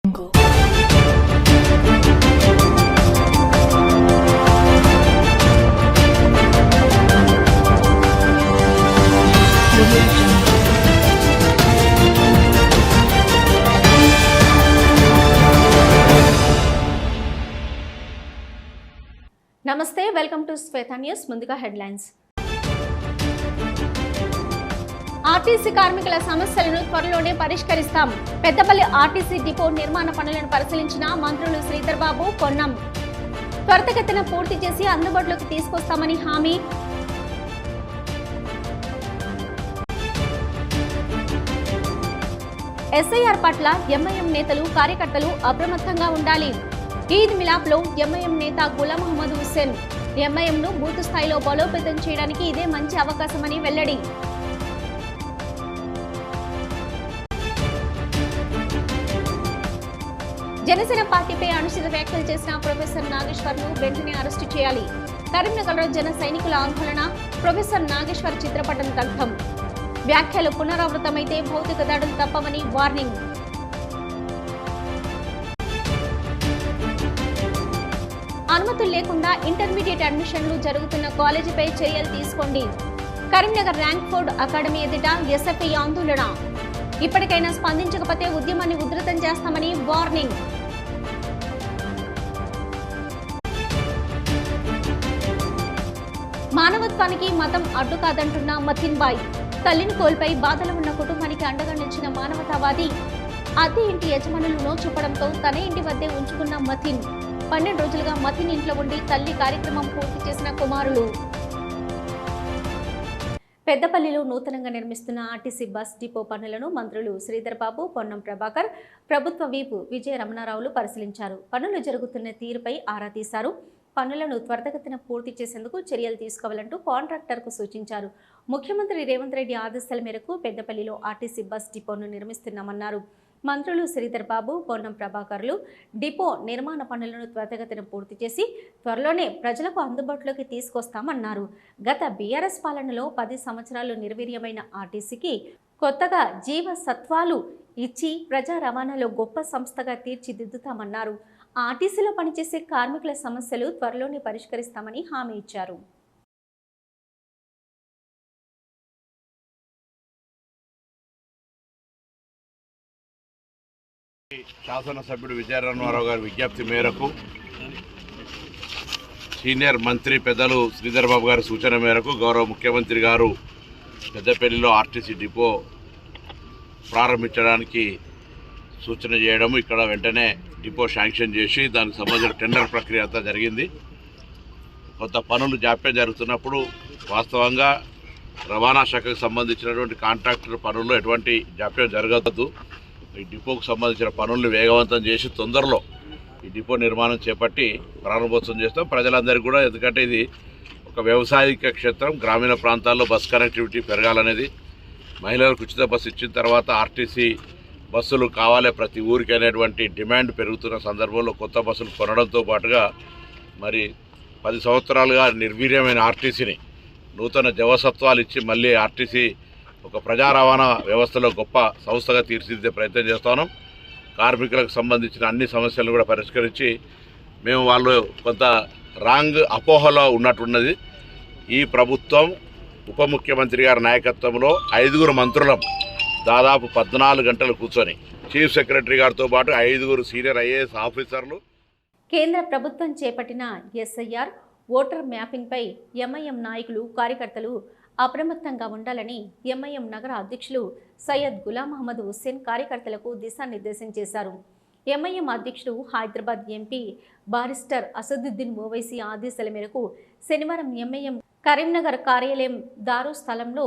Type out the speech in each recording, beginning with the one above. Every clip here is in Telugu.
నమస్తే, వెల్కమ్ టు శ్వేత న్యూస్. ముందుగా హెడ్లైన్స్. ఆర్టీసీ కార్మికుల సమస్యలను త్వరలోనే పరిష్కరిస్తాం. పెద్దపల్లి ఆర్టీసీ డిపో నిర్మాణ పనులను పరిశీలించిన మంత్రులు శ్రీధర్ బాబు, పొన్నం. త్వరితగతిన పూర్తి చేసి అందుబాటులోకి తీసుకొస్తామని హామీ. ఎస్ఐఆర్ పట్ల ఎంఐఎం నేతలు, కార్యకర్తలు అప్రమత్తంగా ఉండాలి. ఈద్ మిలాప్ లో ఎంఐఎం నేత గులాం మహమ్మద్ హుస్సేన్ ఎంఐఎం ను బూత్ స్థాయిలో బలోపేతం చేయడానికి ఇదే మంచి అవకాశమని వెల్లడి. జనసేన పార్టీపై అనుచిత వ్యాఖ్యలు చేసిన ప్రొఫెసర్ నాగేశ్వర్ ను వెంటనే అరెస్టు చేయాలి. కరీంనగర్ లో జన సైనికుల ఆందోళన, ప్రొఫెసర్ నాగేశ్వర్ చిత్రపటం దగ్ధం. వ్యాఖ్యలు పునరావృతమైతే భౌతిక దాడులు తప్పవని వార్నింగ్. అనుమతులు లేకుండా ఇంటర్మీడియట్ అడ్మిషన్లు జరుగుతున్న కాలేజీపై చర్యలు తీసుకోండి. కరీంనగర్ ర్యాంక్ ఫోర్డ్ అకాడమీ ఎదుట ఎస్ఎఫ్ఐ ఆందోళన. ఇప్పటికైనా స్పందించకపోతే ఉద్యమాన్ని ఉధృతం చేస్తామని వార్నింగ్. మానవత్వానికి మతం అడ్డు కాదంటున్న మతిన్ బాయ్. తల్లిని కోల్పై బాధలు ఉన్న కుటుంబానికి అండగా నిలిచిన మానవతావాది. అద్దె ఇంటి యజమానులు నోచూపడంతో తన ఇంటి వద్దే ఉంచుకున్న మతిన్. 12 రోజులుగా మతిన్ ఇంట్లో ఉండి తల్లి కార్యక్రమం పూర్తి చేసిన కుమారులు. పెద్దపల్లిలో నూతనంగా నిర్మిస్తున్న ఆర్టీసీ బస్ డిపో పనులను మంత్రులు శ్రీధర్ బాబు, పొన్నం ప్రభాకర్, ప్రభుత్వ వీపు విజయ రమణారావులు పరిశీలించారు. పనులు జరుగుతున్న తీరుపై ఆరా తీశారు. పనులను త్వరితగతిన పూర్తి చేసేందుకు చర్యలు తీసుకోవాలంటూ కాంట్రాక్టర్కు సూచించారు. ముఖ్యమంత్రి రేవంత్ రెడ్డి ఆదేశాల మేరకు పెద్దపల్లిలో ఆర్టీసీ బస్ డిపోను నిర్మిస్తున్నామన్నారు. మంత్రులు శ్రీధర్ బాబు, పొన్నం ప్రభాకర్లు డిపో నిర్మాణ పనులను త్వరితగతిన పూర్తి చేసి త్వరలోనే ప్రజలకు అందుబాటులోకి తీసుకొస్తామన్నారు. గత బీఆర్ఎస్ పాలనలో 10 సంవత్సరాలు నిర్వీర్యమైన ఆర్టీసీకి కొత్తగా జీవసత్వాలు ఇచ్చి ప్రజా రవాణాలో గొప్ప సంస్థగా తీర్చిదిద్దుతామన్నారు. ఆర్టీసీలో పనిచేసే కార్మికుల సమస్యలు త్వరలోనే పరిష్కరిస్తామని హామీ ఇచ్చారు. శాసనసభ్యుడు విజయ రమణారావు గారి విజ్ఞప్తి మేరకు, సీనియర్ మంత్రి పెద్దలు శ్రీధర్ బాబు గారి సూచన మేరకు గౌరవ ముఖ్యమంత్రి గారు పెద్దపల్లిలో ఆర్టీసీ డిపో ప్రారంభించడానికి సూచన చేయడం, ఇక్కడ వెంటనే డిపో శాంక్షన్ చేసి దానికి సంబంధించిన టెండర్ ప్రక్రియ అంతా జరిగింది. కొంత పనులు జాప్యం జరుగుతున్నప్పుడు వాస్తవంగా రవాణా శాఖకు సంబంధించినటువంటి కాంట్రాక్టర్ పనుల్లో ఎటువంటి జాప్యం జరగదు. ఈ డిపోకు సంబంధించిన పనులను వేగవంతం చేసి తొందరలో ఈ డిపో నిర్మాణం చేపట్టి ప్రారంభోత్సవం చేస్తాం. ప్రజలందరికీ కూడా, ఎందుకంటే ఇది ఒక వ్యవసాయిక క్షేత్రం, గ్రామీణ ప్రాంతాల్లో బస్ కనెక్టివిటీ పెరగాలనేది, మహిళలకు ఉచిత బస్సు ఇచ్చిన తర్వాత ఆర్టీసీ బస్సులు కావాలి ప్రతి ఊరికి అనేటువంటి డిమాండ్ పెరుగుతున్న సందర్భంలో కొత్త బస్సులు కొనడంతో పాటుగా మరి 10 సంవత్సరాలుగా నిర్వీర్యమైన ఆర్టీసీని నూతన జవసత్వాలు ఇచ్చి మళ్ళీ ఆర్టీసీ ఒక ప్రజా రవాణా వ్యవస్థలో గొప్ప సంస్థగా తీర్చిదిద్దే ప్రయత్నం చేస్తాను. కార్మికులకు సంబంధించిన అన్ని సమస్యలను కూడా పరిష్కరించి, మేము వాళ్ళు కొంత రాంగ్ అపోహలో ఉన్నట్టున్నది. ఈ ప్రభుత్వం ఉప ముఖ్యమంత్రి గారి నాయకత్వంలో 5 మంత్రులం దాదాపు 14 గంటలు కూర్చొని చీఫ్ సెక్రటరీ గారితో పాటు 5 సీనియర్ ఐఏఎస్ ఆఫీసర్లు. కేంద్ర ప్రభుత్వం చేపట్టిన ఎస్ఐఆర్ ఓటర్ మ్యాపింగ్పై ఎంఐఎం నాయకులు, కార్యకర్తలు అప్రమత్తంగా ఉండాలని ఎంఐఎం నగర అధ్యక్షులు సయ్యద్ గులాం మహమ్మద్ హుస్సేన్ కార్యకర్తలకు దిశానిర్దేశం చేశారు. ఎంఐఎం అధ్యక్షుడు హైదరాబాద్ ఎంపీ బారిస్టర్ అసదుద్దీన్ ఓవైసీ ఆదేశాల మేరకు శనివారం ఎంఐఎం కరీంనగర్ కార్యాలయం దారు స్థలంలో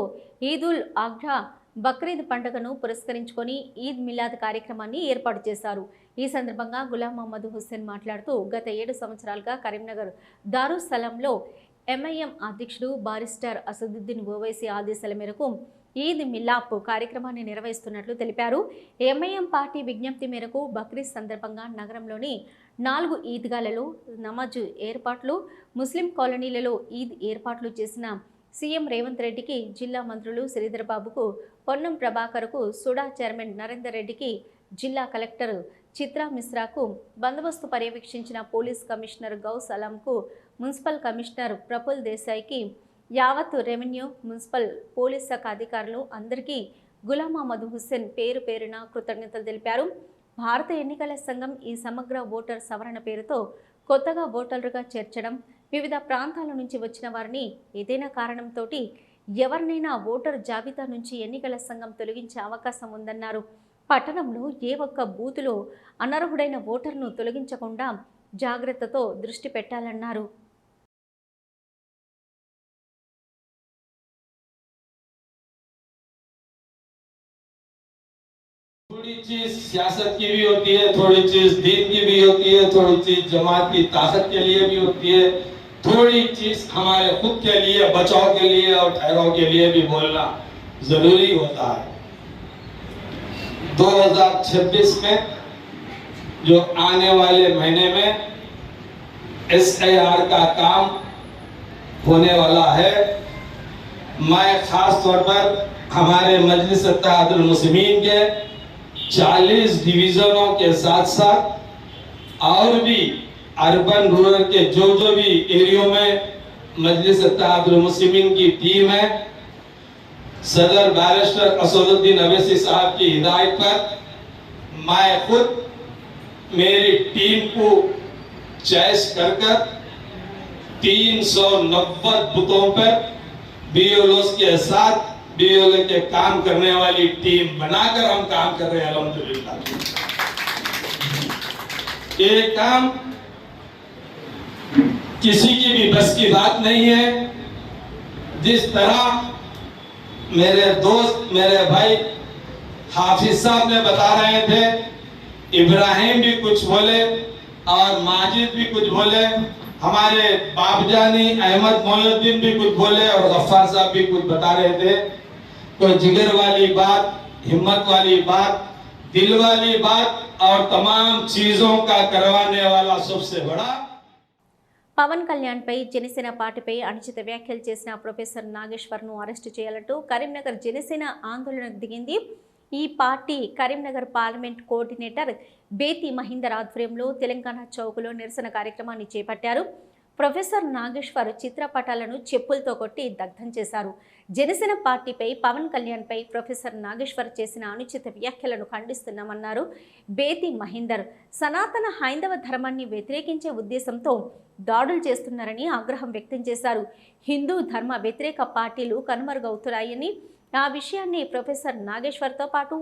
ఈదుల్ అజ్హా బక్రీద్ పండుగను పురస్కరించుకొని ఈద్ మిలాద్ కార్యక్రమాన్ని ఏర్పాటు చేశారు. ఈ సందర్భంగా గులాం మహమ్మద్ హుస్సేన్ మాట్లాడుతూ, గత 7 సంవత్సరాలుగా కరీంనగర్ దారు స్థలంలో ఎంఐఎం అధ్యక్షుడు బారిస్టర్ అసదుద్దీన్ ఓవైసీ ఆదేశాల మేరకు ఈద్ మిలాప్ కార్యక్రమాన్ని నిర్వహిస్తున్నట్లు తెలిపారు. ఎంఐఎం పార్టీ విజ్ఞప్తి మేరకు బక్రీద్ సందర్భంగా నగరంలోని 4 ఈద్గాలలో నమాజ్ ఏర్పాట్లు, ముస్లిం కాలనీలలో ఈద్ ఏర్పాట్లు చేసిన సీఎం రేవంత్ రెడ్డికి, జిల్లా మంత్రులు శ్రీధర్ బాబుకు, పొన్నం ప్రభాకర్కు, సుడా చైర్మన్ నరేందర్ రెడ్డికి, జిల్లా కలెక్టర్ చిత్రా మిశ్రాకు బందోబస్తు పర్యవేక్షించిన పోలీస్ కమిషనర్ గౌస్ అలంకు, మున్సిపల్ కమిషనర్ ప్రఫుల్ దేశాయ్కి, యావత్ రెవెన్యూ, మున్సిపల్, పోలీస్ శాఖ అధికారులు అందరికీ గులాం మహమ్మద్ హుస్సేన్ పేరు పేరున కృతజ్ఞతలు తెలిపారు. భారత ఎన్నికల సంఘం ఈ సమగ్ర ఓటర్ సవరణ పేరుతో కొత్తగా ఓటర్లుగా చేర్చడం, వివిధ ప్రాంతాల నుంచి వచ్చిన వారిని ఏదైనా కారణంతో ఎవరినైనా ఓటర్ జాబితా నుంచి ఎన్నికల సంఘం తొలగించే అవకాశం ఉందన్నారు. పట్టణంలో ఏ ఒక్క బూతులో అనర్హుడైన ఓటర్ను తొలగించకుండా జాగ్రత్తతో దృష్టి పెట్టాలన్నారు. थोड़ी चीज सियासत की भी होती है, थोड़ी चीज दीन की भी होती है, थोड़ी चीज जमात की ताकत के लिए भी होती है, थोड़ी चीज हमारे खुद के लिए, बचाव के लिए और ठहराव के लिए भी बोलना जरूरी होता है। 2026 में जो आने वाले महीने में SIR का काम होने वाला है। मैं खास तौर पर हमारे मजलिस इत्तेहादुल मुस्लिमीन के 40 डिवीजनों के साथ साथ और भी अर्बन रूरल के जो भी एरियो में मजलिस इत्तेहादुल मुस्लिमीन की टीम है, सदर बैरिस्टर असदुद्दीन अवैसी साहब की हिदायत पर मैं खुद मेरी टीम को चॉइस कर 390 बूथों पर BLOs के साथ BLO के काम करने वाली टीम बनाकर हम काम कर रहे हैं अल्हम्दुलिल्लाह। ये काम किसी की भी बस की बात नहीं है। जिस तरह मेरे दोस्त, मेरे भाई हाफिज साहब ने बता रहे थे, इब्राहिम भी कुछ बोले और माजिद भी कुछ बोले, हमारे बाबजानी अहमद मोइनुद्दीन भी कुछ बोले और गफ्फार साहब भी कुछ बता रहे थे। कोई जिगर वाली बात, हिम्मत वाली बात, दिल वाली बात और तमाम चीजों का करवाने वाला सबसे बड़ा పవన్ కళ్యాణ్ పై జనసేన పార్టీపై అనుచిత వ్యాఖ్యలు చేసిన ప్రొఫెసర్ నాగేశ్వర్ను అరెస్టు చేయాలంటూ కరీంనగర్ జనసేన ఆందోళనకు దిగింది. ఈ party Karimnagar parliament coordinator Bethi Mahinder ఆధ్వర్యంలో తెలంగాణ చౌక్లో నిరసన కార్యక్రమాన్ని చేపట్టారు. ప్రొఫెసర్ నాగేశ్వర్ చిత్రపటాలను చెప్పులతో కొట్టి దగ్ధం చేశారు. జనసేన పార్టీపై పవన్ కళ్యాణ్పై ప్రొఫెసర్ నాగేశ్వర్ చేసిన అనుచిత వ్యాఖ్యలను ఖండిస్తున్నామన్నారు. బేతి మహీందర్ సనాతన హైందవ ధర్మాన్ని వ్యతిరేకించే ఉద్దేశంతో దాడులు చేస్తున్నారని ఆగ్రహం వ్యక్తం చేశారు. హిందూ ధర్మ వ్యతిరేక పార్టీలు కనుమరుగవుతున్నాయని, ఆ విషయాన్ని ప్రొఫెసర్ నాగేశ్వర్తో పాటు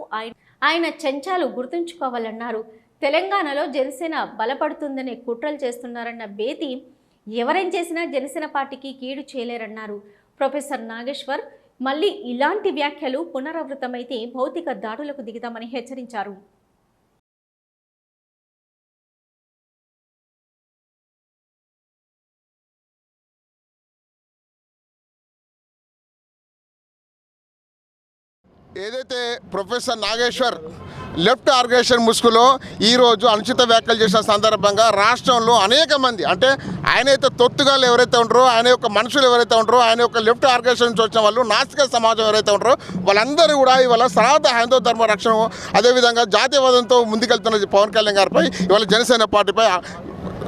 ఆయన చెంచాలు గుర్తుంచుకోవాలన్నారు. తెలంగాణలో జనసేన బలపడుతుందనే కుట్రలు చేస్తున్నారన్న బేతి ఎవరేం చేసినా జనసేన పార్టీకి కీడు చేయలేరన్నారు. ప్రొఫెసర్ నాగేశ్వర్ మళ్ళీ ఇలాంటి వ్యాఖ్యలు పునరావృతమైతే భౌతిక దాడులకు దిగుతామని హెచ్చరించారు. ఏదైతే ప్రొఫెసర్ నాగేశ్వర్ లెఫ్ట్ ఆర్గనైజేషన్ ముసుగులో ఈరోజు అనుచిత వ్యాఖ్యలు చేసిన సందర్భంగా రాష్ట్రంలో అనేక మంది, అంటే ఆయన అయితే తొత్తుగాలు ఎవరైతే ఉంటారో, ఆయన యొక్క మనుషులు ఎవరైతే ఉంటారో, ఆయన యొక్క లెఫ్ట్ ఆర్గనైజేషన్ నుంచి వచ్చిన వాళ్ళు, నాస్తిక సమాజం ఎవరైతే ఉంటారో వాళ్ళందరూ కూడా ఇవాళ సనాతన హైందవ ధర్మ రక్షణ, అదేవిధంగా జాతీయవాదంతో ముందుకెళ్తున్న పవన్ కళ్యాణ్ గారిపై ఇవాళ జనసేన పార్టీపై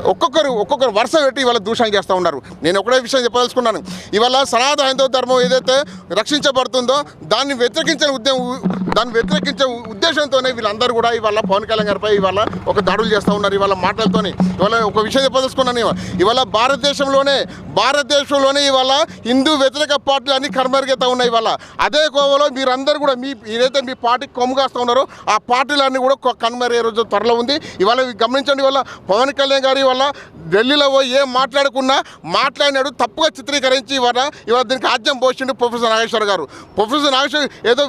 ఒక్కొక్కరు వరుస పెట్టి ఇవాళ దూషణ చేస్తూ ఉన్నారు. నేను ఒకటే విషయం చెప్పదలుచుకున్నాను. ఇవాళ సనాతన హైందవ ధర్మం ఏదైతే రక్షించబడుతుందో దాన్ని వ్యతిరేకించే ఉద్దేశంతోనే వీళ్ళందరూ కూడా ఇవాళ పవన్ కళ్యాణ్ గారిపై ఇవాళ ఒక దాడులు చేస్తూ ఉన్నారు. ఇవాళ మాటలతోని ఇవాళ ఒక విషయం చెప్పదలుచుకున్నాను. ఇవాళ భారతదేశంలోనే ఇవాళ హిందూ వ్యతిరేక పార్టీలు అన్ని కనుమరుగైతే ఉన్నాయి. ఇవాళ అదే కోవలో మీరందరూ కూడా ఏదైతే మీ పార్టీకి కొమ్ముగాస్తూ ఉన్నారో ఆ పార్టీలన్నీ కూడా కనుమరుగే రోజు త్వరలో ఉంది. ఇవాళ గమనించండి, ఇవాళ పవన్ కళ్యాణ్ గారి వల్ల ఢిల్లీలో పోయి ఏం మాట్లాడినాడు తప్పుగా చిత్రీకరించి ఇవాళ దీనికి ఆజ్యం పోసిండు ప్రొఫెసర్ నాగేశ్వర్ గారు. ప్రొఫెసర్ నాగేశ్వర్ ఏదో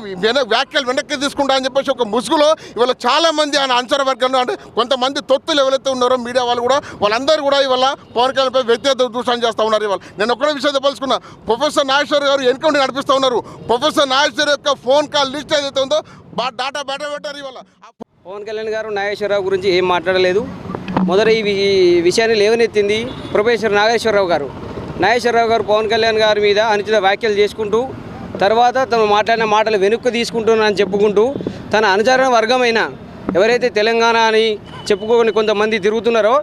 వ్యాఖ్యలు వెనక్కి తీసుకుంటా అని చెప్పేసి ఒక ముసుగులో ఇవాళ చాలామంది ఆయన అనుచర వర్గంలో, అంటే కొంతమంది తొత్తులు ఎవరైతే ఉన్నారో మీడియా వాళ్ళు కూడా వాళ్ళందరూ కూడా ఇవాళ పవన్ కళ్యాణ్పై వ్యక్తిగత దూషణ చేస్తూ ఉన్నారు. ఇవాళ నేను ఒక్కడే విషయం చెప్పాల్సుకున్నా, ప్రొఫెసర్ నాగేశ్వర్ గారు ఎన్కౌంటర్ నడిపిస్తూ ఉన్నారు. ప్రొఫెసర్ నాగేశ్వర్ యొక్క ఫోన్ కాల్ లిస్ట్ ఏదైతే ఉందో డాటా బయట పెట్టారు. ఇవాళ పవన్ కళ్యాణ్ గారు నాగేశ్వరరావు గురించి ఏం మాట్లాడలేదు. మొదట ఈ విషయాన్ని లేవనెత్తింది ప్రొఫెసర్ నాగేశ్వరరావు గారు. నాగేశ్వరరావు గారు పవన్ కళ్యాణ్ గారి మీద అనుచిత వ్యాఖ్యలు చేసుకుంటూ, తర్వాత తను మాట్లాడిన మాటలు వెనుక్కు తీసుకుంటున్నానని చెప్పుకుంటూ, తన అనుచరణ వర్గమైన ఎవరైతే తెలంగాణ అని చెప్పుకొని కొంతమంది తిరుగుతున్నారో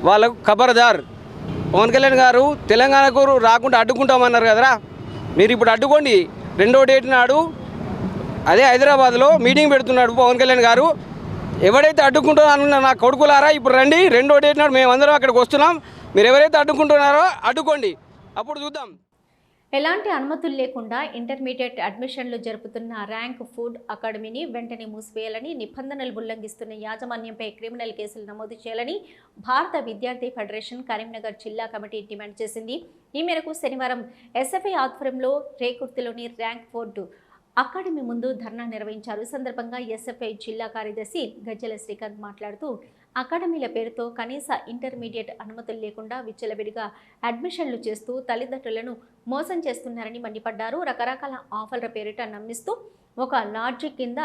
వాళ్ళకు ఖబర్దార్. పవన్ కళ్యాణ్ గారు తెలంగాణకు రాకుండా అడ్డుకుంటామన్నారు కదరా, మీరు ఇప్పుడు అడ్డుకోండి. 2వ డేట్ నాడు అదే హైదరాబాద్లో మీటింగ్ పెడుతున్నాడు పవన్ కళ్యాణ్ గారు. ఎవరైతే అడ్డుకుంటున్నారో నా కొడుకులారా ఇప్పుడు రండి, 2వ డేట్ నాడు మేమందరం అక్కడికి వస్తున్నాం. మీరు ఎవరైతే అడ్డుకుంటున్నారో అడ్డుకోండి, అప్పుడు చూద్దాం. ఎలాంటి అనుమతులు లేకుండా ఇంటర్మీడియట్ అడ్మిషన్లు జరుపుతున్న ర్యాంక్ ఫుడ్ అకాడమీని వెంటనే మూసివేయాలని, నిబంధనలు ఉల్లంఘిస్తున్న యాజమాన్యంపై క్రిమినల్ కేసులు నమోదు చేయాలని భారత విద్యార్థి ఫెడరేషన్ కరీంనగర్ జిల్లా కమిటీ డిమాండ్ చేసింది. ఈ మేరకు శనివారం ఎస్ఎఫ్ఐ ఆధ్వర్యంలో రేకుర్తిలోని ర్యాంక్ ఫుడ్ అకాడమీ ముందు ధర్నా నిర్వహించారు. ఈ సందర్భంగా ఎస్ఎఫ్ఐ జిల్లా కార్యదర్శి గజ్జల శ్రీకాంత్ మాట్లాడుతూ అకాడమీల పేరుతో కనీస ఇంటర్మీడియట్ అనుమతులు లేకుండా విచ్చలవిడిగా అడ్మిషన్లు చేస్తూ తల్లిదండ్రులను మోసం చేస్తున్నారని మండిపడ్డారు. రకరకాల ఆఫర్ల పేరిట నమ్మిస్తూ ఒక లాడ్జి కింద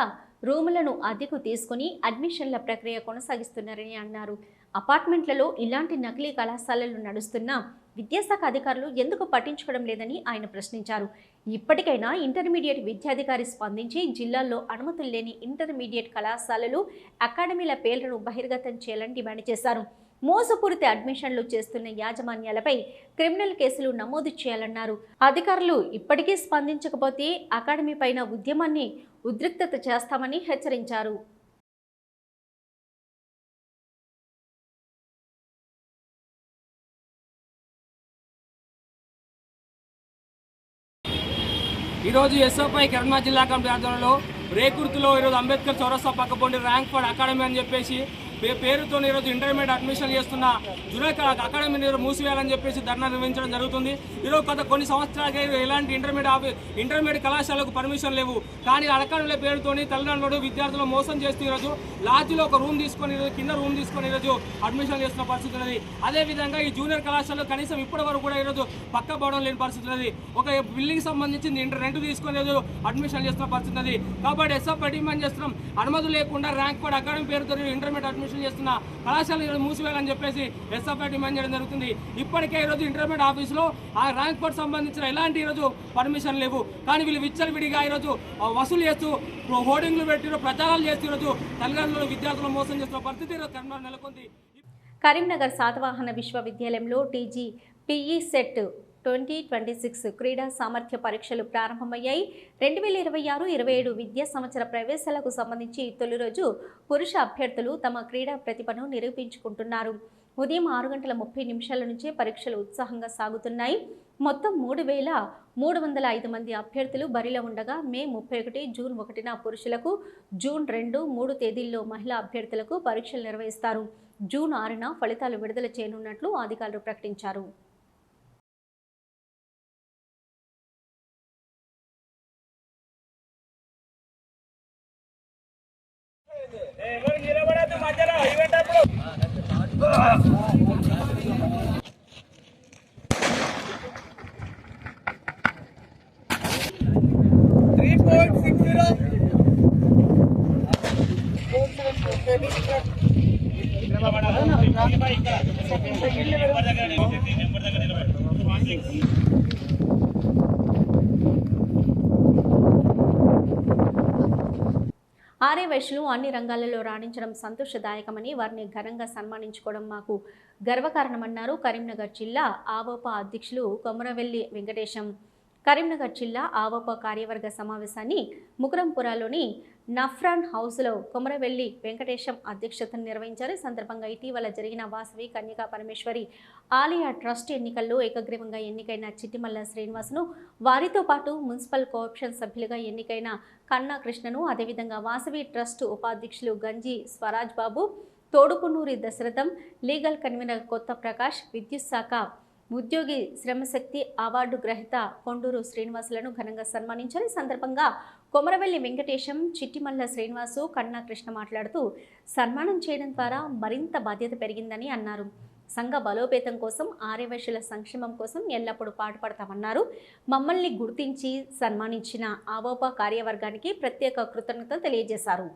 రూములను అద్దెకు తీసుకుని అడ్మిషన్ల ప్రక్రియ కొనసాగిస్తున్నారని అన్నారు. అపార్ట్మెంట్లలో ఇలాంటి నకిలీ కళాశాలలు నడుస్తున్నా విద్యాశాఖ అధికారులు ఎందుకు పట్టించుకోవడం లేదని ఆయన ప్రశ్నించారు. ఇప్పటికైనా ఇంటర్మీడియట్ విద్యాధికారి స్పందించి జిల్లాల్లో అనుమతులు లేని ఇంటర్మీడియట్ కళాశాలలు అకాడమీల పేర్లను బహిర్గతం చేయాలని డిమాండ్ చేశారు. మోసపూరిత అడ్మిషన్లు చేస్తున్న యాజమాన్యాలపై క్రిమినల్ కేసులు నమోదు చేయాలన్నారు. అధికారులు ఇప్పటికీ స్పందించకపోతే అకాడమీ పైన ఉద్యమాన్ని ఉద్రిక్తత చేస్తామని హెచ్చరించారు. ఈరోజు ఎస్ఎఫ్ఐ కరీంనగర్ జిల్లా కమిటీ ఆధ్వర్యంలో రేకుర్తిలో ఈరోజు అంబేద్కర్ చౌరస్తా పక్కపొండి ర్యాంక్ ఫుడ్ అకాడమీ అని చెప్పేసి పేరుతో ఈరోజు ఇంటర్మీడియట్ అడ్మిషన్ చేస్తున్న జునైద్ అకాడమీని మూసివేయాలని చెప్పేసి ధర్నా నిర్వహించడం జరుగుతుంది. ఈరోజు గత కొన్ని సంవత్సరాలుగా ఎలాంటి ఇంటర్మీడియట్ కళాశాలకు పర్మిషన్ లేవు. కానీ అకాడమీల పేరుతోని తల్లిదండ్రులు విద్యార్థులు మోసం చేస్తూ ఈరోజు లాడ్జిలో ఒక రూమ్ తీసుకొని కింద రూమ్ తీసుకొని ఈరోజు అడ్మిషన్ చేస్తున్న పరిస్థితి ఉన్నది. అదేవిధంగా ఈ జూనియర్ కళాశాలలో కనీసం ఇప్పటి వరకు కూడా ఈరోజు పక్క పోవడం లేని పరిస్థితి ఉన్నది. ఒక బిల్డింగ్ సంబంధించి రెంట్ తీసుకొని ఈరోజు అడ్మిషన్ చేస్తున్న పరిస్థితి ఉన్నది. కాబట్టి ఎస్ఎఫ్ఐ డిమాండ్ చేస్తున్నాం, అనుమతులు లేకుండా ర్యాంక్ ఫుడ్ అకాడమీ పేరుతో ఇంటర్మీడియట్ అడ్మిషన్ చేస్తున్న కళాశాలను మూసివేయాలని చెప్పేసి ఎస్ఎఫ్ఐ డిమాండ్ చేయడం జరుగుతుంది. ఇప్పటికే ఈరోజు ఇంటర్మీడియట్ ఆఫీసులో ఆ ర్యాంక్ ఫుడ్ సంబంధించిన ఎలాంటి ఈరోజు పర్మిషన్ లేవు. కానీ వీళ్ళు విచ్చలవిడిగా ఈరోజు వసూలు చేస్తూ హోర్డింగ్లు పెట్టి ప్రచారాలు చేస్తూ ఈరోజు తల్లిదండ్రులు విద్యార్థులు మోసం చేస్తున్న పరిస్థితి కరీంనగర్ నెలకొంది. కరీంనగర్ శాతవాహన విశ్వవిద్యాలయంలో టీజీ పిఈ సెట్ 2026 క్రీడా సామర్థ్య పరీక్షలు ప్రారంభమయ్యాయి. 2026-27 విద్యా సంవత్సర ప్రవేశాలకు సంబంధించి తొలి రోజు పురుష అభ్యర్థులు తమ క్రీడా ప్రతిభను నిరూపించుకుంటున్నారు. ఉదయం 6:30 నుంచే పరీక్షలు ఉత్సాహంగా సాగుతున్నాయి. మొత్తం 3,305 మంది అభ్యర్థులు బరిలో ఉండగా మే 31, జూన్ 1న పురుషులకు, జూన్ 2, 3 తేదీల్లో మహిళా అభ్యర్థులకు పరీక్షలు నిర్వహిస్తారు. జూన్ 6న ఫలితాలు విడుదల చేయనున్నట్లు అధికారులు ప్రకటించారు. ఆర్యవైశ్యులు అన్ని రంగాలలో రాణించడం సంతోషదాయకమని, వారిని ఘనంగా సన్మానించుకోవడం మాకు గర్వకారణమన్నారు కరీంనగర్ జిల్లా ఆవోపా అధ్యక్షులు కొమరవెల్లి వెంకటేశం. కరీంనగర్ జిల్లా ఆవోపా కార్యవర్గ సమావేశాన్ని ముకురంపురాలోని నఫ్రాన్ హౌస్లో కొమరవెల్లి వెంకటేశం అధ్యక్షతను నిర్వహించారు. ఈ సందర్భంగా ఇటీవల జరిగిన వాసవి కన్యకా పరమేశ్వరి ఆలయ ట్రస్ట్ ఎన్నికల్లో ఏకగ్రీవంగా ఎన్నికైన చిట్టిమల్ల శ్రీనివాసును, వారితో పాటు మున్సిపల్ కోఆప్షన్ సభ్యులుగా ఎన్నికైన కన్నా కృష్ణను, అదేవిధంగా వాసవి ట్రస్ట్ ఉపాధ్యక్షులు గంజి స్వరాజ్ బాబు, తోడుపునూరి దశరథం, లీగల్ కన్వీనర్ కొత్త ప్రకాష్, విద్యుత్ శాఖ ఉద్యోగి శ్రమశక్తి అవార్డు గ్రహీత కొండూరు శ్రీనివాసులను ఘనంగా సన్మానించారు. ఈ సందర్భంగా కొమరవెల్లి వెంకటేశం, చిట్టిమల్ల శ్రీనివాసు, కన్నా కృష్ణ మాట్లాడుతూ సన్మానం చేయడం ద్వారా మరింత బాధ్యత పెరిగిందని అన్నారు. సంఘ బలోపేతం కోసం, ఆర్యవైశ్యుల సంక్షేమం కోసం ఎల్లప్పుడూ పాటుపడతామన్నారు. మమ్మల్ని గుర్తించి సన్మానించిన ఆవోపా కార్యవర్గానికి ప్రత్యేక కృతజ్ఞతలు తెలియజేశారు.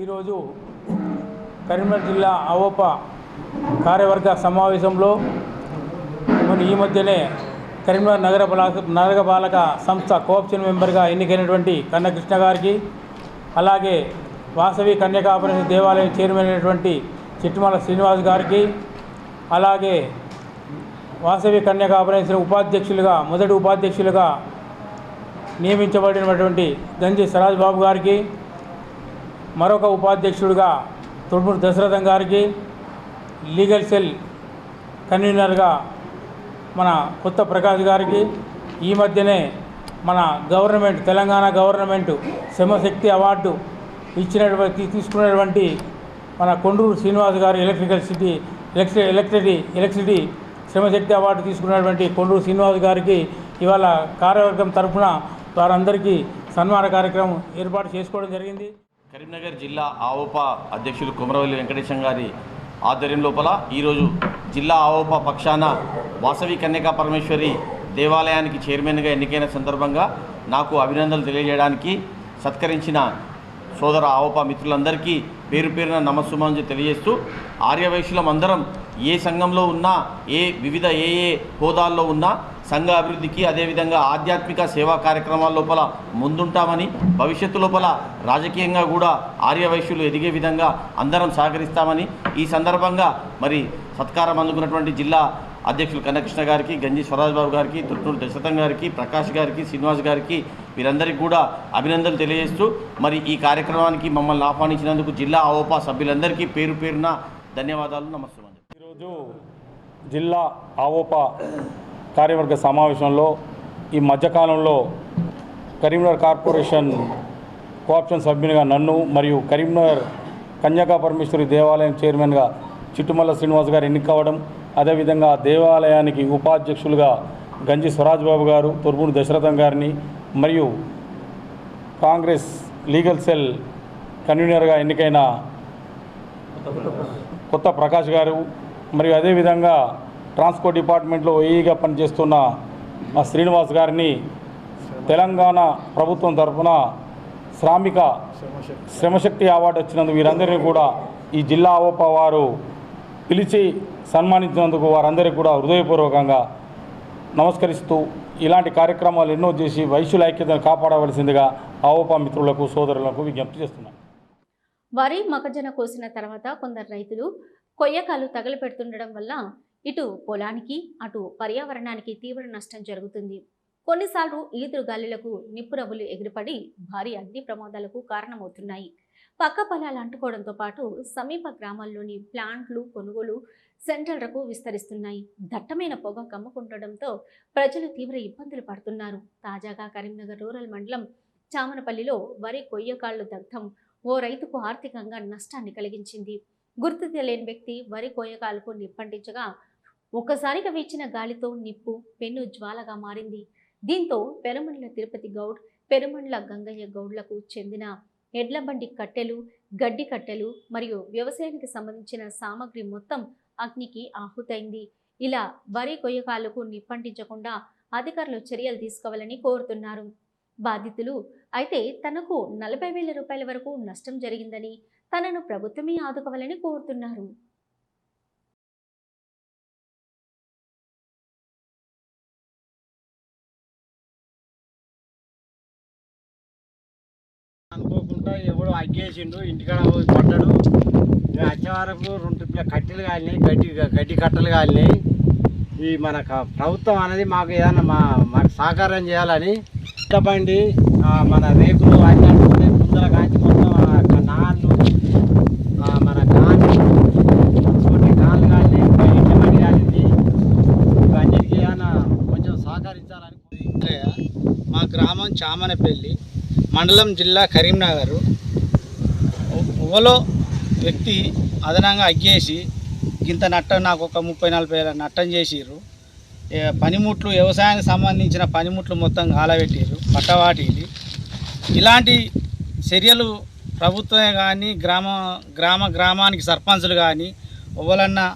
ఈరోజు కరీంనగర్ జిల్లా ఆవోపా కార్యవర్గ సమావేశంలో ఈ మధ్యనే కరీంనగర్ నగరపాలక సంస్థ కోఆప్షన్ మెంబర్గా ఎన్నికైనటువంటి కన్నకృష్ణ గారికి, అలాగే వాసవి కన్యకా ఆపరేషన్ దేవాలయం చైర్మన్ అయినటువంటి చిట్టుమల శ్రీనివాస్ గారికి, అలాగే వాసవి కన్యకా ఆపరేషన్ మొదటి ఉపాధ్యక్షులుగా నియమించబడినటువంటి గంజి సరాజ్ బాబు గారికి, మరొక ఉపాధ్యక్షుడిగా తొడుమూరు దశరథం గారికి, లీగల్ సెల్ కన్వీనర్గా మన కొత్త ప్రకాష్ గారికి, ఈ మధ్యనే మన తెలంగాణ గవర్నమెంట్ శ్రమశక్తి అవార్డు తీసుకున్నటువంటి మన కొండూరు శ్రీనివాస్ గారు ఎలక్ట్రిసిటీ శ్రమశక్తి అవార్డు తీసుకున్నటువంటి కొండూరు శ్రీనివాస్ గారికి ఇవాళ కార్యవర్గం తరఫున వారందరికీ సన్మాన కార్యక్రమం ఏర్పాటు చేసుకోవడం జరిగింది. కరీంనగర్ జిల్లా ఆవోపా అధ్యక్షులు కుమరవల్లి వెంకటేశం గారి ఆధ్వర్యం లోపల ఈరోజు జిల్లా ఆవోపా పక్షాన వాసవి కన్యకా పరమేశ్వరి దేవాలయానికి చైర్మన్గా ఎన్నికైన సందర్భంగా నాకు అభినందనలు తెలియజేయడానికి సత్కరించిన సోదర ఆవోపా మిత్రులందరికీ పేరు పేరున నమస్సుమాంజలి తెలియజేస్తూ, ఆర్యవైశ్యులం అందరం ఏ సంఘంలో ఉన్నా, వివిధ హోదాల్లో ఉన్నా సంఘ అభివృద్ధికి, అదేవిధంగా ఆధ్యాత్మిక సేవా కార్యక్రమాల లోపల ముందుంటామని, భవిష్యత్తు లోపల రాజకీయంగా కూడా ఆర్యవైశ్యులు ఎదిగే విధంగా అందరం సహకరిస్తామని ఈ సందర్భంగా మరి సత్కారం అందుకున్నటువంటి జిల్లా అధ్యక్షులు కన్నకృష్ణ గారికి, గంజి స్వరాజ్ బాబు గారికి, తొట్టూరు దశరథం గారికి, ప్రకాష్ గారికి, శ్రీనివాస్ గారికి వీరందరికీ కూడా అభినందనలు తెలియజేస్తూ మరి ఈ కార్యక్రమానికి మమ్మల్ని ఆహ్వానించినందుకు జిల్లా ఆవోపా సభ్యులందరికీ పేరు పేరున ధన్యవాదాలు. నమస్తే. ఈరోజు జిల్లా ఆవోపా కార్యవర్గ సమావేశంలో ఈ మధ్యకాలంలో కరీంనగర్ కార్పొరేషన్ కోఆప్షన్ సభ్యునిగా నన్ను మరియు కరీంనగర్ కన్యకా పరమేశ్వరి దేవాలయం చైర్మన్గా చిట్టుమల్ల శ్రీనివాస్ గారు ఎన్నికవడం, అదేవిధంగా దేవాలయానికి ఉపాధ్యక్షులుగా గంజి స్వరాజ్ బాబు గారు, తొర్బూరు దశరథం గారిని మరియు కాంగ్రెస్ లీగల్ సెల్ కన్వీనర్గా ఎన్నికైన కొత్త ప్రకాష్ గారు, మరియు అదేవిధంగా ట్రాన్స్పోర్ట్ డిపార్ట్మెంట్లో ఏఈగా పనిచేస్తున్న మా శ్రీనివాస్ గారిని తెలంగాణ ప్రభుత్వం తరఫున శ్రమశక్తి అవార్డు వచ్చినందుకు వీరందరినీ కూడా ఈ జిల్లా ఆవోపా వారు పిలిచి సన్మానించినందుకు వారందరికీ కూడా హృదయపూర్వకంగా నమస్కరిస్తూ ఇలాంటి కార్యక్రమాలు ఎన్నో చేసి వైశ్యుల ఐక్యతను కాపాడవలసిందిగా ఆవోపా మిత్రులకు, సోదరులకు విజ్ఞప్తి చేస్తున్నాను. వరి మొక్కజొన్న కోసిన తర్వాత కొందరు రైతులు కొయ్యకాలు తగలపెడుతుండడం వల్ల ఇటు పొలానికి అటు పర్యావరణానికి తీవ్ర నష్టం జరుగుతుంది. కొన్నిసార్లు ఈదురు గాలులకు నిప్పురవ్వులు ఎగిరిపడి భారీ అగ్ని ప్రమాదాలకు కారణమవుతున్నాయి. పక్క పొలాలు అంటుకోవడంతో పాటు సమీప గ్రామాల్లోని ప్లాంట్లు, కొనుగోలు సెంటర్లకు విస్తరిస్తున్నాయి. దట్టమైన పొగ కమ్ముకుంటడంతో ప్రజలు తీవ్ర ఇబ్బందులు పడుతున్నారు. తాజాగా కరీంనగర్ రూరల్ మండలం చామనపల్లిలో వరి కొయ్యకాళ్లు దగ్ధం ఓ రైతుకు ఆర్థికంగా నష్టాన్ని కలిగించింది. గుర్తు తెలియని వ్యక్తి వరి కొయ్యకాలకు నిప్పంటించగా ఒక్కసారిగా వీచిన గాలితో నిప్పు పెను జ్వాలగా మారింది. దీంతో పెరుమండ్ల తిరుపతి గౌడ్, పెరుమండ్ల గంగయ్య గౌడ్లకు చెందిన ఎడ్లబండి కట్టెలు, గడ్డి కట్టెలు మరియు వ్యవసాయానికి సంబంధించిన సామగ్రి మొత్తం అగ్నికి ఆహుతైంది. ఇలా వరి కొయ్యకాలకు నిప్పంటించకుండా అధికారులు చర్యలు తీసుకోవాలని కోరుతున్నారు బాధితులు. అయితే తనకు 40,000 రూపాయల వరకు నష్టం జరిగిందని, తనను ప్రభుత్వమే ఆదుకోవాలని కోరుతున్నారు. అనుకోకుండా ఎవడో అగ్గేసిండు, ఇంటికాడ పడ్డాడు. వచ్చే వరకు 2 ట్రిప్ల కట్టెలు కాలినాయి, గడ్డి కట్టెలు కాలినాయి. ఈ మన ప్రభుత్వం అనేది మాకు ఏదైనా మాకు సహకారం చేయాలని బండి మన రేకులు అన్నీ ముందర కాంచి మొత్తం నాళ్ళు మన కొన్ని కాళ్ళు కాలినాయి, ఇంటి కాలింది. ఇవన్నిటికీ ఏమైనా కొంచెం సహకరించాలని. మా గ్రామం చామనపల్లి, మండలం జిల్లా కరీంనగర్. ఓలో వ్యక్తి అదనంగా అగ్గేసి ఇంత నట్టం నాకు ఒక 30-40 నట్టం చేసిర్రు. పనిముట్లు, వ్యవసాయానికి సంబంధించిన పనిముట్లు మొత్తం గాలబెట్టిర్రు, పట్టవాటిది. ఇలాంటి చర్యలు ప్రభుత్వమే కానీ గ్రామానికి సర్పంచులు కానీ ఎవరన్నా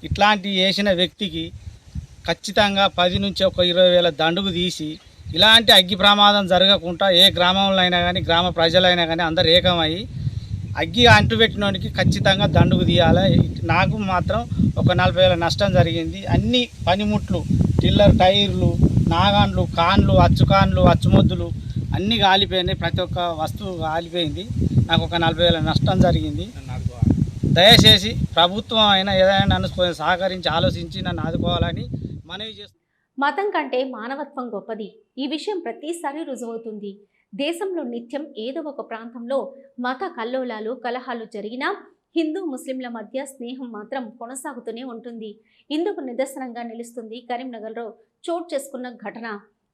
ఇట్లాంటి చేసిన వ్యక్తికి ఖచ్చితంగా 10 నుంచి ఒక 20,000 దండుగు తీసి ఇలాంటి అగ్గి ప్రమాదం జరగకుండా ఏ గ్రామంలో అయినా కానీ గ్రామ ప్రజలైనా కానీ అందరు ఏకమయ్యి అగ్గి అంటుపెట్టినోనికి ఖచ్చితంగా దండుగు తీయాలి. నాకు మాత్రం ఒక 40,000 నష్టం జరిగింది. అన్ని పనిముట్లు, టిల్లర్ టైర్లు నాగాన్లు, కాన్లు, అచ్చుకాన్లు, అచ్చుమొద్దులు అన్నీ కాలిపోయినాయి. ప్రతి ఒక్క వస్తువు కాలిపోయింది. నాకు ఒక 40,000 నష్టం జరిగింది. దయచేసి ప్రభుత్వం అయినా ఏదైనా నన్ను సహకరించి ఆలోచించి నన్ను ఆదుకోవాలని మనవి చేస్తున్నాను. మతం కంటే మానవత్వం గొప్పది. ఈ విషయం ప్రతిసారి రుజువవుతుంది. దేశంలో నిత్యం ఏదో ఒక ప్రాంతంలో మత కల్లోలాలు, కలహాలు జరిగినా హిందూ ముస్లింల మధ్య స్నేహం మాత్రం కొనసాగుతూనే ఉంటుంది. ఇందుకు నిదర్శనంగా నిలుస్తుంది కరీంనగర్లో చోటు చేసుకున్న ఘటన.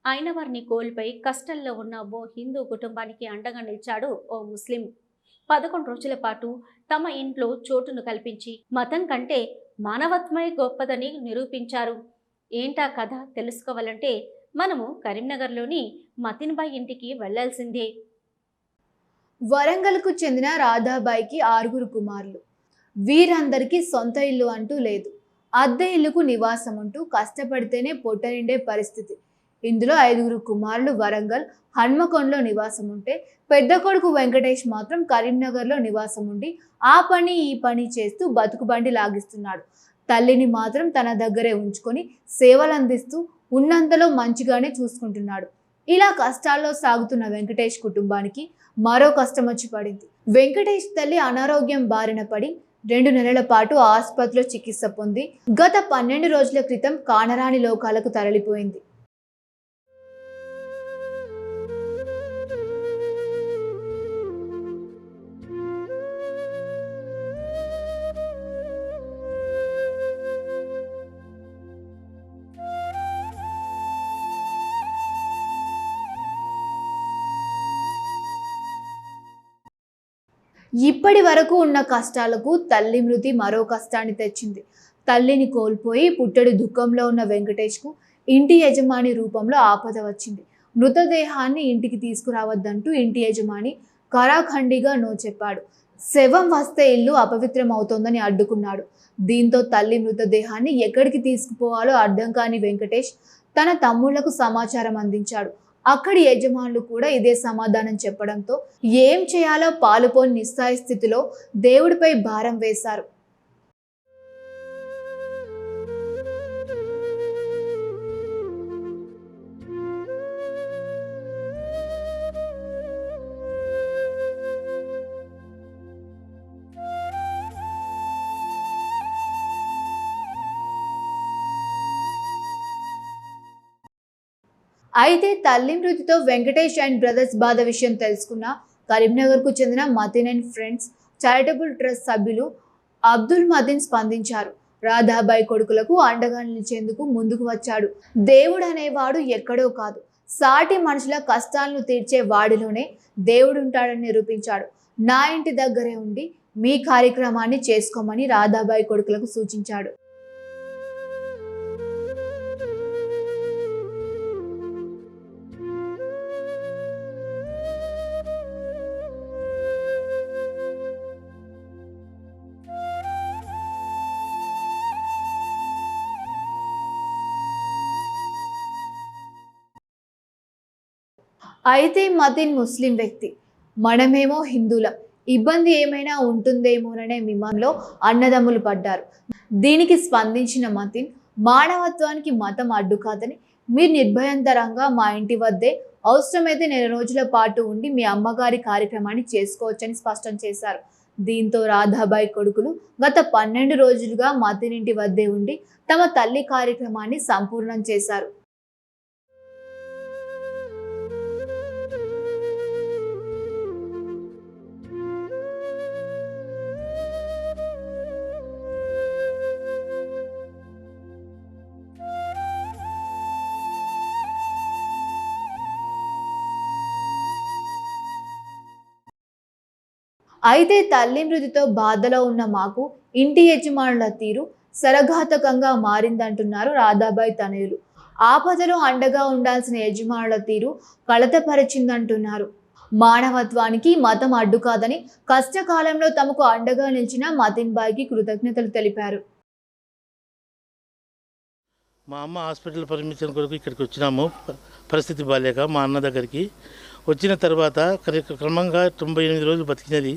అయిన వారిని కోల్పోయి కష్టాల్లో ఉన్న ఓ హిందూ కుటుంబానికి అండగా నిలిచాడు ఓ ముస్లిం. 11 రోజుల పాటు తమ ఇంట్లో చోటును కల్పించి మతం కంటే మానవత్వమే గొప్పదని నిరూపించారు. ఏంటా కథ తెలుసుకోవాలంటే మనము కరీంనగర్లోని మతిన్బాయ్ ఇంటికి వెళ్లాల్సిందే. వరంగల్కు చెందిన రాధాబాయికి 6 కుమారులు. వీరందరికీ సొంత ఇల్లు అంటూ లేదు. అద్దె ఇల్లుకు నివాసం ఉంటూ కష్టపడితేనే పొట్ట నిండే పరిస్థితి. ఇందులో 5 కుమారులు వరంగల్ హన్మకొండలో నివాసం ఉంటే పెద్ద కొడుకు వెంకటేష్ మాత్రం కరీంనగర్లో నివాసం ఉండి ఆ పని ఈ పని చేస్తూ బతుకుబండి లాగిస్తున్నాడు. తల్లిని మాత్రం తన దగ్గరే ఉంచుకొని సేవలు అందిస్తూ ఉన్నంతలో మంచిగానే చూసుకుంటున్నాడు. ఇలా కష్టాల్లో సాగుతున్న వెంకటేష్ కుటుంబానికి మరో కష్టం వచ్చి పడింది. వెంకటేష్ తల్లి అనారోగ్యం బారిన పడి 2 నెలల పాటు ఆసుపత్రిలో చికిత్స పొంది గత 12 రోజుల క్రితం కానరాని లోకాలకు తరలిపోయింది. ఇప్పటి వరకు ఉన్న కష్టాలకు తల్లి మృతి మరో కష్టాన్ని తెచ్చింది. తల్లిని కోల్పోయి పుట్టడి దుఃఖంలో ఉన్న వెంకటేష్కు ఇంటి యజమాని రూపంలో ఆపద వచ్చింది. మృతదేహాన్ని ఇంటికి తీసుకురావద్దంటూ ఇంటి యజమాని కరాఖండిగా నో చెప్పాడు. శవం వస్తే ఇల్లు అపవిత్రం అవుతోందని అడ్డుకున్నాడు. దీంతో తల్లి మృతదేహాన్ని ఎక్కడికి తీసుకుపోవాలో అర్థం కాని వెంకటేష్ తన తమ్ముళ్లకు సమాచారం అందించాడు. అక్కడి యజమానులు కూడా ఇదే సమాధానం చెప్పడంతో ఏం చేయాలో పాలుపోని నిస్సాయ స్థితిలో దేవుడిపై భారం వేశారు. అయితే తల్లి మృతితో వెంకటేష్ అండ్ బ్రదర్స్ బాధ విషయం తెలుసుకున్న కరీంనగర్కు చెందిన Matin and friends charitable trust సభ్యులు అబ్దుల్ మతిన్ స్పందించారు. రాధాబాయి కొడుకులకు అండగా నిలిచేందుకు ముందుకు వచ్చాడు. దేవుడు అనేవాడు ఎక్కడో కాదు, సాటి మనుషుల కష్టాలను తీర్చే వాడిలోనే దేవుడుంటాడని నిరూపించాడు. నా ఇంటి దగ్గరే ఉండి మీ కార్యక్రమాన్ని చేసుకోమని రాధాబాయి కొడుకులకు సూచించాడు. అయితే మతిన్ ముస్లిం వ్యక్తి, మనమేమో హిందువులం, ఇబ్బంది ఏమైనా ఉంటుందేమోననే విమానంలో అన్నదమ్ములు పడ్డారు. దీనికి స్పందించిన మతిన్ మానవత్వానికి మతం అడ్డు కాదని మీరు నిర్భయంతరంగా మా ఇంటి వద్దే అవసరమైతే 4 రోజుల పాటు ఉండి మీ అమ్మగారి కార్యక్రమాన్ని చేసుకోవచ్చని స్పష్టం చేశారు. దీంతో రాధాబాయి కొడుకులు గత 12 రోజులుగా మతిన్ ఇంటి వద్దే ఉండి తమ తల్లి కార్యక్రమాన్ని సంపూర్ణం చేశారు. అయితే తల్లి మృతితో బాధలో ఉన్న మాకు ఇంటి యజమానుల తీరు సరఘాతకంగా మారిందంటున్నారు రాధాబాయి తనయులు. ఆపదలో అండగా ఉండాల్సిన యజమానుల తీరు కలతపరిచిందంటున్నారు. మానవత్వానికి మతం అడ్డు కాదని కష్టకాలంలో తమకు అండగా నిలిచిన మతిన్ బాయ్కి కృతజ్ఞతలు తెలిపారు. మా అమ్మ హాస్పిటల్ పర్మిషన్ కొరకు ఇక్కడికి వచ్చినాము. పరిస్థితి బాగాలేక మా అన్న దగ్గరికి వచ్చిన తర్వాత క్రమంగా 98 రోజులు బతికినది.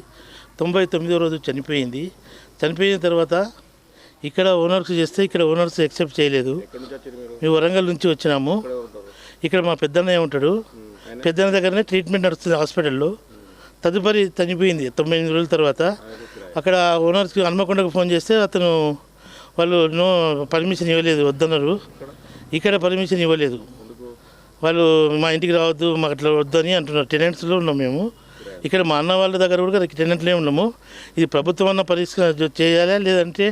99వ రోజు చనిపోయింది. చనిపోయిన తర్వాత ఇక్కడ ఓనర్స్ చేస్తే ఇక్కడ ఓనర్స్ యాక్సెప్ట్ చేయలేదు. మేము వరంగల్ నుంచి వచ్చినాము. ఇక్కడ మా పెద్దన్నయ్య ఉంటాడు. పెద్దన్న దగ్గరనే ట్రీట్మెంట్ నడుస్తుంది హాస్పిటల్లో. తదుపరి చనిపోయింది 98 రోజుల తర్వాత. అక్కడ ఓనర్స్కి హన్మకొండకు ఫోన్ చేస్తే అతను వాళ్ళు నో పర్మిషన్ ఇవ్వలేదు, వద్దన్నారు. ఇక్కడ పర్మిషన్ ఇవ్వలేదు, వాళ్ళు మా ఇంటికి రావద్దు, మాకు అట్లా వద్దని అంటున్నారు. టెనెంట్స్లో ఉన్నాం మేము. ఇక్కడ మా అన్న వాళ్ళ దగ్గర కూడా టెనెంట్లే ఉన్నాము. ఇది ప్రభుత్వం అన్న పరిష్కారం చేయాలి, లేదంటే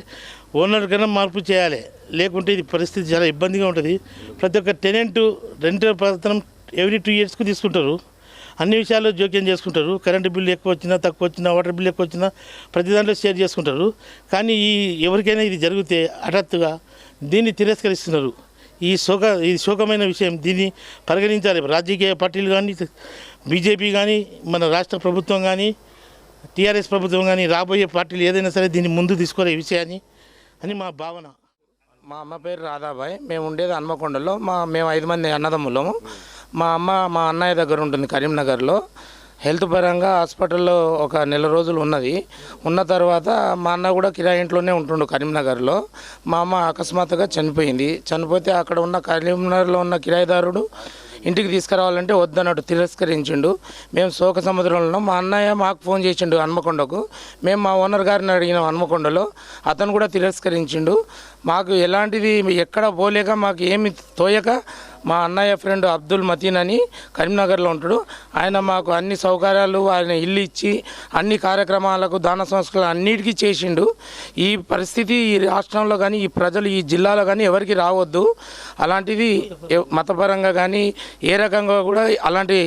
ఓనర్ కన్నా మార్పు చేయాలి. లేకుంటే ఇది పరిస్థితి చాలా ఇబ్బందిగా ఉంటుంది. ప్రతి ఒక్క టెనెంట్ రెంట్ ప్రస్తుతం ఎవ్రీ 2 ఇయర్స్కి తీసుకుంటారు. అన్ని విషయాల్లో జోక్యం చేసుకుంటారు. కరెంటు బిల్లు ఎక్కువ వచ్చినా తక్కువ వచ్చినా, వాటర్ బిల్లు ఎక్కువ వచ్చినా ప్రతి దాంట్లో షేర్ చేసుకుంటారు. కానీ ఎవరికైనా ఇది జరిగితే హఠాత్తుగా దీన్ని తిరస్కరిస్తున్నారు. ఇది శోకమైన విషయం. దీన్ని పరిగణించాలి. రాజకీయ పార్టీలు కానీ, బీజేపీ కానీ, మన రాష్ట్ర ప్రభుత్వం కానీ, టీఆర్ఎస్ ప్రభుత్వం కానీ, రాబోయే పార్టీలు ఏదైనా సరే దీన్ని ముందు తీసుకోలే ఈ విషయాన్ని అని మా భావన. మా అమ్మ పేరు రాధాబాయ్. మేము ఉండేది హన్మకొండలో. మేము 5 మంది అన్నదమ్ములము. మా అమ్మ మా అన్నయ్య దగ్గర ఉంటుంది కరీంనగర్లో. హెల్త్ పరంగా హాస్పిటల్లో ఒక 1 నెల రోజులు ఉన్నది. ఉన్న తర్వాత మా అన్న కూడా కిరాయి ఇంట్లోనే ఉంటుండు కరీంనగర్లో. మా అమ్మ అకస్మాత్తుగా చనిపోయింది. చనిపోతే అక్కడ ఉన్న కరీంనగర్లో ఉన్న కిరాయిదారుడు ఇంటికి తీసుకురావాలంటే వద్దన్నట్టు తిరస్కరించిండు. మేము శోక సముద్రంలో. మా అన్నయ్య మాకు ఫోన్ చేసిండు హన్మకొండకు. మేము మా ఓనర్ గారిని అడిగినాం హన్మకొండలో. అతను కూడా తిరస్కరించిండు. మాకు ఎలాంటిది ఎక్కడ పోలేక మాకు ఏమి తోయక మా అన్నయ్య ఫ్రెండ్ అబ్దుల్ మతీన్ అని కరీంనగర్లో ఉంటాడు. ఆయన మాకు అన్ని సౌకర్యాలు, ఆయన ఇల్లు ఇచ్చి అన్ని కార్యక్రమాలకు దాన సంస్కృతులు అన్నిటికీ చేసిండు. ఈ పరిస్థితి ఈ రాష్ట్రంలో కానీ, ఈ ప్రజలు ఈ జిల్లాలో కానీ ఎవరికి రావద్దు. అలాంటిది మతపరంగా కానీ ఏ రకంగా కూడా అలాంటి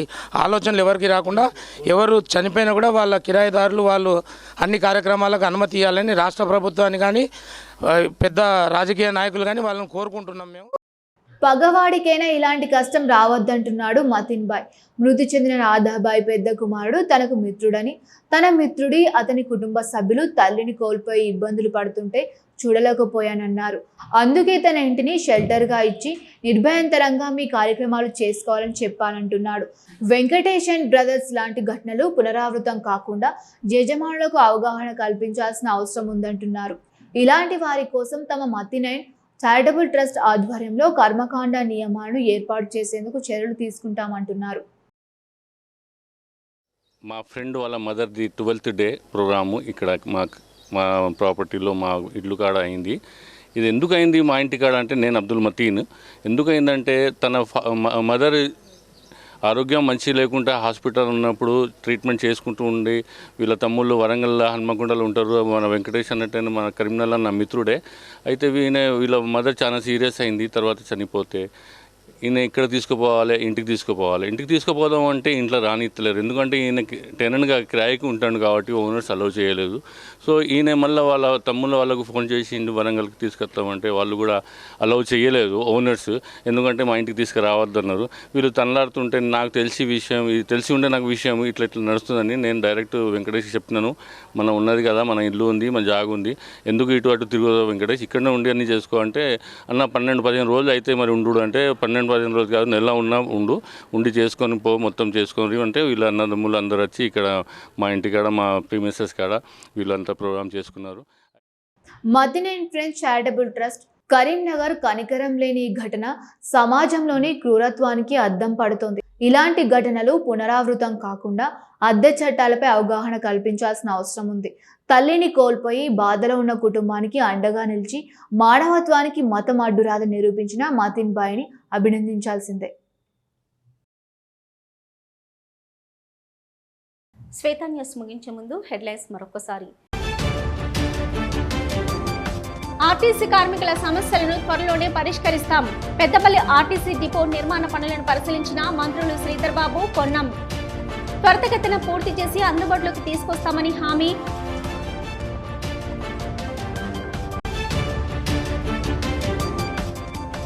ఆలోచనలు ఎవరికి రాకుండా, ఎవరు చనిపోయినా కూడా వాళ్ళ కిరాయిదారులు వాళ్ళు అన్ని కార్యక్రమాలకు అనుమతి ఇవ్వాలని రాష్ట్ర ప్రభుత్వాన్ని కానీ పెద్ద రాజకీయ నాయకులు కానీ వాళ్ళని కోరుకుంటున్నాం మేము. పగవాడికైనా ఇలాంటి కష్టం రావద్దంటున్నాడు మతిన్ బాయ్. మృతి చెందిన రాధాబాయ్ పెద్ద కుమారుడు తనకు మిత్రుడని, తన మిత్రుడి అతని కుటుంబ సభ్యులు తల్లిని కోల్పోయి ఇబ్బందులు పడుతుంటే చూడలేకపోయానన్నారు. అందుకే తన ఇంటిని షెల్టర్గా ఇచ్చి నిర్భయంతరంగా మీ కార్యక్రమాలు చేసుకోవాలని చెప్పానంటున్నాడు. వెంకటేష్ అండ్ బ్రదర్స్ లాంటి ఘటనలు పునరావృతం కాకుండా యజమానులకు అవగాహన కల్పించాల్సిన అవసరం ఉందంటున్నారు. ఇలాంటి వారి కోసం తమ మతినైన్ చారిటబుల్ ట్రస్ట్ ఆధ్వర్యంలో కర్మకాండ నియమాలను ఏర్పాటు చేసేందుకు చర్యలు తీసుకుంటామంటున్నారు. మా ఫ్రెండ్ వాళ్ళ మదర్ది 12th డే ప్రోగ్రాము ఇక్కడ మా ప్రాపర్టీలో మా ఇల్లు కాడ అయింది. ఇది ఎందుకు అయింది మా ఇంటి కాడ అంటే, నేను అబ్దుల్ మతీన్. ఎందుకు అయిందంటే తన మదర్ ఆరోగ్యం మంచి లేకుండా హాస్పిటల్ ఉన్నప్పుడు ట్రీట్మెంట్ చేసుకుంటూ ఉండి, వీళ్ళ తమ్ముళ్ళు వరంగల్లో హన్మకొండలో ఉంటారు. మన వెంకటేష్ అన్నట్టు మన కరీంనగర్లో నా మిత్రుడే. అయితే వీళ్ళ మదర్ చాలా సీరియస్ అయింది. తర్వాత చనిపోతే ఈయన ఇక్కడ తీసుకుపోవాలి, ఇంటికి తీసుకుపోదాం అంటే ఇంట్లో రానిత్తలేరు. ఎందుకంటే ఈయన టెనెంట్గా కిరాయికి ఉంటాడు కాబట్టి ఓనర్స్ అలౌ చేయలేదు. సో ఈయన మళ్ళీ వాళ్ళ తమ్ముళ్ళ వాళ్ళకు ఫోన్ చేసి వరంగల్కి తీసుకొస్తామంటే వాళ్ళు కూడా అలౌ చేయలేదు ఓనర్స్. ఎందుకంటే మా ఇంటికి తీసుకురావద్దన్నారు. వీళ్ళు తనలాడుతుంటే నాకు తెలిసి ఉండే నాకు విషయం ఇట్లా నడుస్తుందని నేను డైరెక్ట్ వెంకటేష్కి చెప్తున్నాను. మనం ఉన్నది కదా, మన ఇల్లు ఉంది, మన జాగ ఉంది, ఎందుకు ఇటు అటు తిరుగుతావు వెంకటేష్, ఇక్కడనే ఉండి అన్నీ చేసుకో అంటే, అన్న 12-15 రోజులు అయితే మరి ఉండు అంటే, 12-15 రోజులు కాదు, నెల ఉండి చేసుకొని మొత్తం చేసుకొని అంటే వీళ్ళ అన్నదమ్ములు అందరూ వచ్చి ఇక్కడ మా ఇంటికాడ మా ప్రీమిసెస్ కాడ వీళ్ళంతా ప్రోగ్రామ్ చేసుకున్నారు. Matin and friends charitable trust Karimnagar కనికరం లేని ఈ ఘటన సమాజంలోని క్రూరత్వానికి అద్దం పడుతోంది. ఇలాంటి ఘటనలు పునరావృతం కాకుండా అద్దె చట్టాలపై అవగాహన కల్పించాల్సిన అవసరం ఉంది. తల్లిని కోల్పోయి బాధలో ఉన్న కుటుంబానికి అండగా నిలిచి మానవత్వానికి మతం అడ్డురాదని నిరూపించిన మతిన్ బాయ్ని అభినందించాల్సిందే. శ్వేతా న్యూస్ ముగించే ముందు హెడ్లైన్స్ మరొకసారి. ఆర్టీసీ కార్మికుల సమస్యలను త్వరలోనే పరిష్కరిస్తాం. పెద్దపల్లి ఆర్టీసీ డిపో నిర్మాణ పనులను పరిశీలించిన మంత్రులు శ్రీధర్ బాబు, పొన్నం. త్వరితగతిన పూర్తి చేసి అందుబాటులోకి తీసుకొస్తామని హామీ.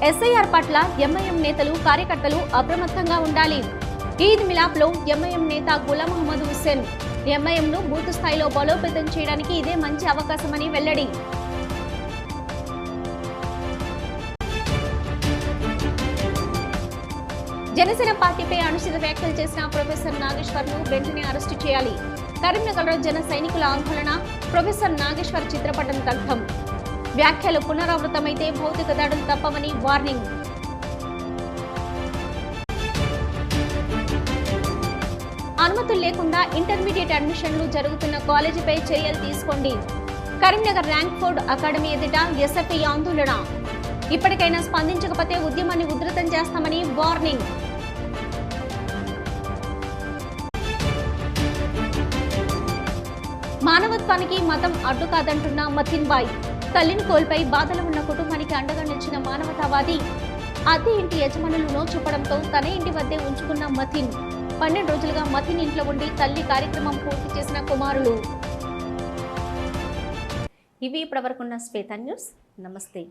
ఎస్ఐఆర్ పట్ల ఎంఐఎం నేతలు, కార్యకర్తలు అప్రమత్తంగా ఉండాలి. ఈద్ మిలాప్లో ఎంఐఎం నేత గులాం మహమ్మద్ హుస్సేన్. ఎంఐఎంను బూత్ స్థాయిలో బలోపేతం చేయడానికి ఇదే మంచి అవకాశమని వెల్లడి. జనసేన పార్టీపై అనుచిత వ్యాఖ్యలు చేసిన ప్రొఫెసర్ నాగేశ్వర్ ను వెంటనే అరెస్టు చేయాలి. కరీంనగర్లో జన సైనికుల ఆందోళన, ప్రొఫెసర్ నాగేశ్వర్ చిత్రపటం దగ్ధం. వ్యాఖ్యలు పునరావృతమైతే భౌతిక దాడులు తప్పవని వార్నింగ్. అనుమతులు లేకుండా ఇంటర్మీడియట్ అడ్మిషన్లు జరుగుతున్న కాలేజీపై చర్యలు తీసుకోండి. కరీంనగర్ ర్యాంక్ ఫోర్డ్ అకాడమీ ఎదుట ఎస్ఎఫ్ఐ ఆందోళన. ఇప్పటికైనా స్పందించకపోతే ఉద్యమాన్ని ఉధృతం చేస్తామని వార్నింగ్. మానవత్వానికి మతం అడ్డు కాదంటున్న మతిన్ బాయ్. తల్లిని కోల్పై బాధలు ఉన్న కుటుంబానికి అండగా నిలిచిన మానవతావాది. అద్దె ఇంటి యజమానులు నో చూపడంతో తన ఇంటి వద్దే ఉంచుకున్న మతిన్. 12 రోజులుగా మతిన్ ఇంట్లో ఉండి తల్లి కార్యక్రమం పూర్తి చేసిన కుమారులు. ఇవి ఇప్పటివరకున్న శ్వేత న్యూస్. నమస్తే.